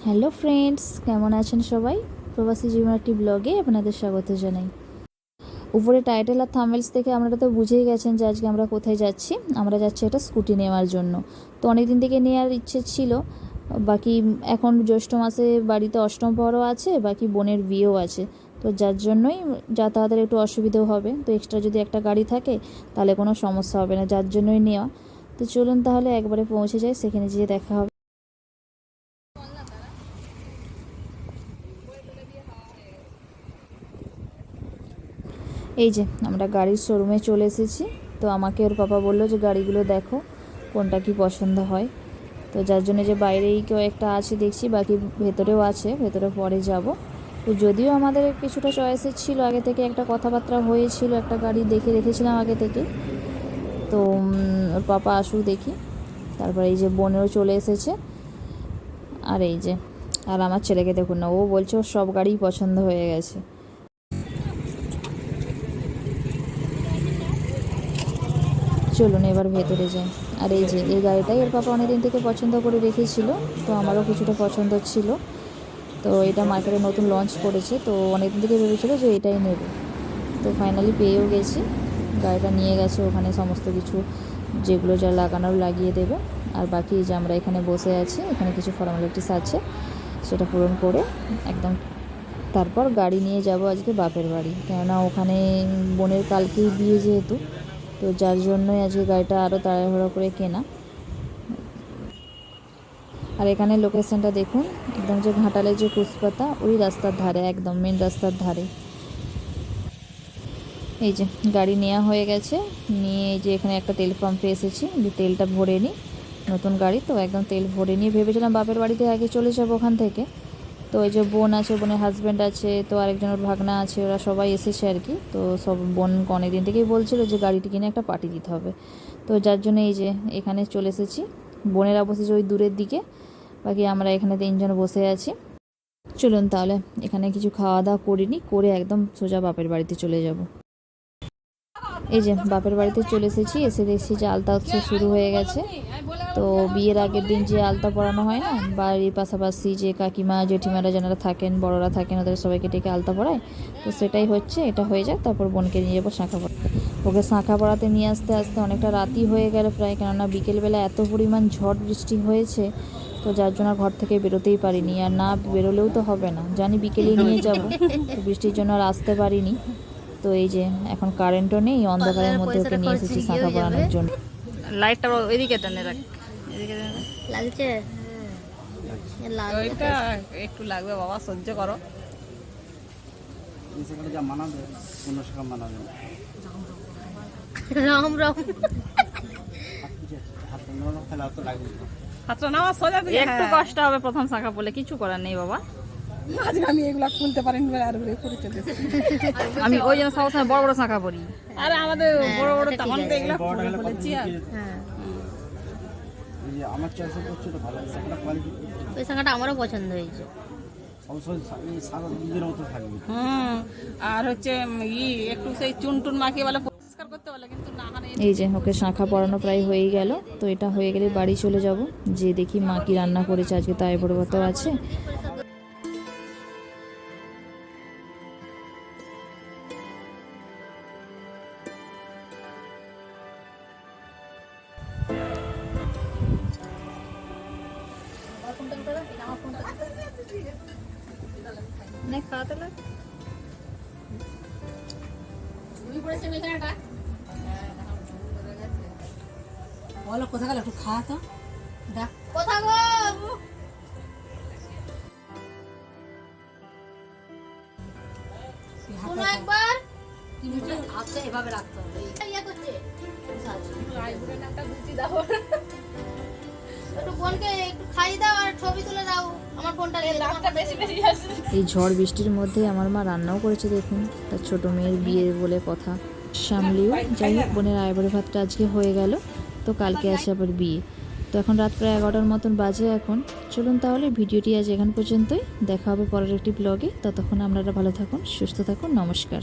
Hello friends, কেমন আছেন সবাই? প্রবাসী জীবন একটি ব্লগে আপনাদের স্বাগত জানাই। উপরে টাইটেল আর থাম্বনেলস দেখে আপনারা তো বুঝেই গেছেন যে আজকে আমরা কোথায় যাচ্ছি। আমরা যাচ্ছি একটা স্কুটি নেওয়ার জন্য। তো অনেক দিন থেকে নেওয়ার ইচ্ছে ছিল, বাকি এখন জ্যৈষ্ঠ মাসে বাড়িতে অষ্টম প্রহরও আছে, বাকি বোনের বিয়েও আছে। তো যার জন্যই যাতায়াতের একটু অসুবিধাও হবে। তো এক্সট্রা যদি একটা গাড়ি থাকে তাহলে কোনো সমস্যা হবে না, যার জন্যই নেওয়া। তো চলুন তাহলে একবারে পৌঁছে যাই, সেখানে যেয়ে দেখা হবে। এই যে আমরা গাড়ির শোরুমে চলে এসেছি। তো আমাকে ওর পাপা বললো যে গাড়িগুলো দেখো কোনটা কি পছন্দ হয়। তো যার জন্য যে বাইরেই কেউ একটা আছে দেখছি, বাকি ভেতরেও আছে, ভেতরে পরে যাব। তো যদিও আমাদের কিছুটা চয়েসের ছিল, আগে থেকে একটা কথাবার্তা হয়েছিল, একটা গাড়ি দেখে রেখেছিলাম আগে থেকে। তো ওর পাপা আসুক দেখি। তারপরে এই যে বোনেরও চলে এসেছে। আর এই যে আর আমার ছেলেকে দেখুন না, ও বলছে ওর সব গাড়িই পছন্দ হয়ে গেছে। চলুন এবার ভেতরে যাই। আর এই যে এই গাড়িটাই এর পাপা অনেকদিন থেকে পছন্দ করে রেখেছিল, তো আমারও কিছুটা পছন্দ ছিল। তো এটা মার্কেটে নতুন লঞ্চ করেছে, তো অনেকদিন থেকে ভেবেছিল যে এটাই নেব। তো ফাইনালি পেয়েও গেছি। গাড়িটা নিয়ে গেছে ওখানে, সমস্ত কিছু যেগুলো যা লাগানোর লাগিয়ে দেবে। আর বাকি যে আমরা এখানে বসে আছি, এখানে কিছু ফর্মালিটিস আছে, সেটা পূরণ করে একদম তারপর গাড়ি নিয়ে যাব আজকে বাপের বাড়ি। কেননা ওখানে বোনের কালকেই বিয়ে যেহেতু, তো যার জন্যই আজকে গাড়িটা আরও তাড়াহুড়ো করে কেনা। আর এখানে লোকেশনটা দেখুন, একদম যে ঘাটালের যে কুসপাতা ওই রাস্তার ধারে, একদম মেন রাস্তার ধারে। এই যে গাড়ি নেওয়া হয়ে গেছে, নিয়ে এই যে এখানে একটা তেল পাম্পে এসেছি, যে তেলটা ভরে নিই। নতুন গাড়ি তো একদম তেল ভরে নিয়ে ভেবেছিলাম বাপের বাড়িতে আগে চলে যাবো ওখান থেকে। তো এই যে বোন আছে, বোনের হাজব্যান্ড আছে, তো আরেকজনের ভাগনা আছে, ওরা সবাই এসেছে আর কি। তো সব বোন অনেক দিন থেকেই বলছিল যে গাড়িটি কিনে একটা পার্টি দিতে হবে। তো যার জন্য এই যে এখানে চলে এসেছি। বোনেরা বসেছে ওই দূরের দিকে, বাকি আমরা এখানে তিনজন বসে আছি। চলুন তাহলে এখানে কিছু খাওয়া দাওয়া করিনি, করে একদম সোজা বাপের বাড়িতে চলে যাব। এই যে বাপের বাড়িতে চলে এসেছি, এসে দেখছি যে আলতা উৎসব শুরু হয়ে গেছে। তো বিয়ের আগের দিন যে আলতা পরানো হয় না, বাড়ির পাশাপাশি যে কাকিমা জেঠিমারা যারা থাকেন, বড়রা থাকেন, ওদের সবাইকে ডেকে আলতা পরায়। তো সেটাই হচ্ছে, এটা হয়ে যাক তারপর বোনকে নিয়ে যাবো শাঁখা পড়াতে। ওকে শাঁখা পড়াতে নিয়ে আসতে আসতে অনেকটা রাতই হয়ে গেল প্রায়, কেননা বিকেলবেলা এত পরিমাণ ঝড় বৃষ্টি হয়েছে। তো যার জন্য ঘর থেকে বেরোতেই পারিনি, আর না বেরোলেও তো হবে না, জানি বিকেলেই নিয়ে যাব, তো বৃষ্টির জন্য আর আসতে পারিনি। তো এই যে এখন কারেন্টও নেই, অন্ধকারের মধ্যে ওকে নিয়ে এসেছি শাঁখা পরানোর জন্য। লাইটটা ওইদিকে টানে রাখ, এদিকে লাগছে। ওইটা একটু লাগবে বাবা, সহ্য করো। যা মানাবে অন্য শাখা মানাবে না। রাম রাম হাতটা নামা সোজা দিকে, একটু কষ্ট হবে প্রথম শাঁখা পড়লে, কিছু করার নেই বাবা। আজকে আমি এগুলা খুলতে পারিনি বলে আর পরিচয় দিচ্ছি। আমি ওই জন্য সবসময় বড় বড় শাঁখা পরি। আরে আমাদের বড় বড় তখন তো এগুলা বলেছি আর হ্যাঁ, এই যে আমার চয়েস করছে তো ভালো শাখাটা কোয়ালিটি, ওই শাখাটা আমারও পছন্দ হয়েছে। অবশ্যই এই শাখা দুধের মতো থাকবে। আর হচ্ছে একটু সেই চুন টুন মাখিয়ে বলে পরিষ্কার করতে বলে, কিন্তু না মানে এই যে ওকে শাঁখা পরানো প্রায় হয়ে গেল। তো এটা হয়ে গেলে বাড়ি চলে যাব, যে দেখি মা কি রান্না করেছে আজকে, তাই বড় ভাতও আছে। বলো কোথা গেল, একটু খাওয়া তো দেখ কোথা গো? শোনো একবার, হাতটা এভাবে রাখতে হবে। ইয়া করছে একটু বোনকে একটু খাইয়ে দাও আর ছবি তুলে দাও, আমার ফোনটা রাতটা বেশি বেশি আসে। এই ঝড় বৃষ্টির মধ্যে আমার মা রান্নাও করেছে দেখুন, তার ছোট মেয়ের বিয়ে বলে কথা সামলিও। যাই হোক, বোনের আইবুড়ো ভাতটা আজকে হয়ে গেল। তো কালকে আছে আবার বিয়ে। তো এখন রাত প্রায় 11টার মতন বাজে এখন। চলুন তাহলে ভিডিওটি আজ এখান পর্যন্তই, দেখা হবে পরের একটি ব্লগে। ততক্ষণ আপনারা ভালো থাকুন, সুস্থ থাকুন, নমস্কার।